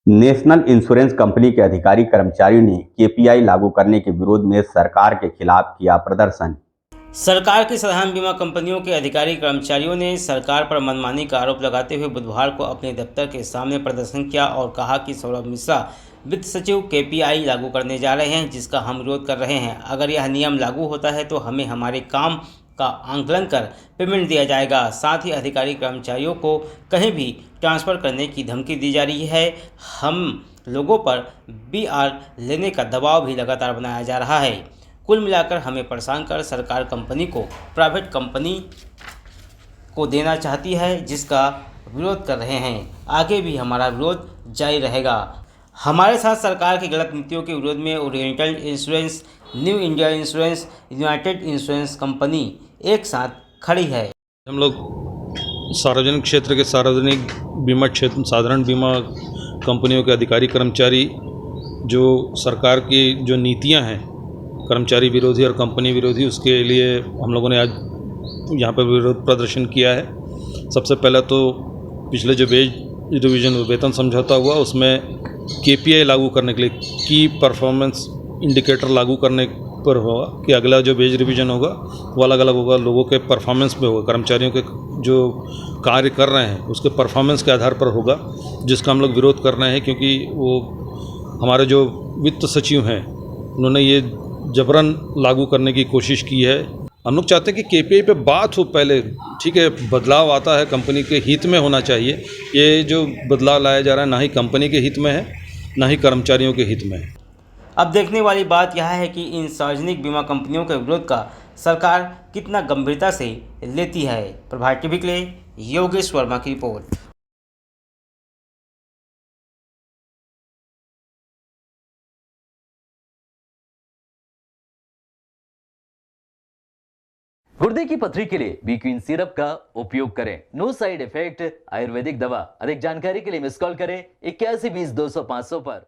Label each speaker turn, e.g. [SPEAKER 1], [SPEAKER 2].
[SPEAKER 1] National insurance company के अधिकारी कर्मचारियों ने केपीआई लागू करने के विरोध में सरकार के खिलाफ किया प्रदर्शन।
[SPEAKER 2] सरकार की साधारण बीमा कंपनियों के अधिकारी कर्मचारियों ने सरकार पर मनमानी का आरोप लगाते हुए बुधवार को अपने दफ्तर के सामने प्रदर्शन किया और कहा कि सौरभ मिश्रा वित्त सचिव केपीआई लागू करने जा रहे हैं, जिसका हम विरोध कर रहे हैं। अगर यह नियम लागू होता है तो हमें हमारे काम का आंकलन कर पेमेंट दिया जाएगा। साथ ही अधिकारी कर्मचारियों को कहीं भी ट्रांसफ़र करने की धमकी दी जा रही है। हम लोगों पर बीआर लेने का दबाव भी लगातार बनाया जा रहा है। कुल मिलाकर हमें परेशान कर सरकार कंपनी को प्राइवेट कंपनी को देना चाहती है, जिसका विरोध कर रहे हैं। आगे भी हमारा विरोध जारी रहेगा। हमारे साथ सरकार की गलत नीतियों के विरोध में oriental insurance, new India insurance, United insurance company एक साथ खड़ी है।
[SPEAKER 3] हम लोग सार्वजनिक क्षेत्र के सार्वजनिक बीमा क्षेत्र साधारण बीमा कंपनियों के अधिकारी कर्मचारी जो सरकार की जो नीतियां हैं कर्मचारी विरोधी और कंपनी विरोधी, उसके लिए हम लोगों ने आज यहाँ पर विरोध प्रदर्शन किया है। सबसे पहले तो पिछले जो वेज रिवीजन वेतन समझौता हुआ उसमें केपीआई लागू करने के लिए की परफॉर्मेंस इंडिकेटर लागू करने पर होगा कि अगला जो वेज रिवीजन होगा वो अलग अलग होगा, लोगों के परफॉर्मेंस पे होगा, कर्मचारियों के जो कार्य कर रहे हैं उसके परफॉर्मेंस के आधार पर होगा, जिसका हम लोग विरोध कर रहे हैं। क्योंकि वो हमारे जो वित्त सचिव हैं उन्होंने ये जबरन लागू करने की कोशिश की है। हम लोग चाहते हैं कि केपीआई पे बात हो पहले, ठीक है, बदलाव आता है कंपनी के हित में होना चाहिए। ये जो बदलाव लाया जा रहा है ना ही कंपनी के हित में है ना ही कर्मचारियों के हित में है।
[SPEAKER 2] अब देखने वाली बात यह है कि इन सार्वजनिक बीमा कंपनियों के विरोध का सरकार कितना गंभीरता से लेती है। प्रभात टीवी के लिए योगेश वर्मा की रिपोर्ट।
[SPEAKER 4] गुर्दे की पथरी के लिए बी क्वीन सिरप का उपयोग करें। नो साइड इफेक्ट, आयुर्वेदिक दवा। अधिक जानकारी के लिए मिस कॉल करें 81 20 200 500 पर।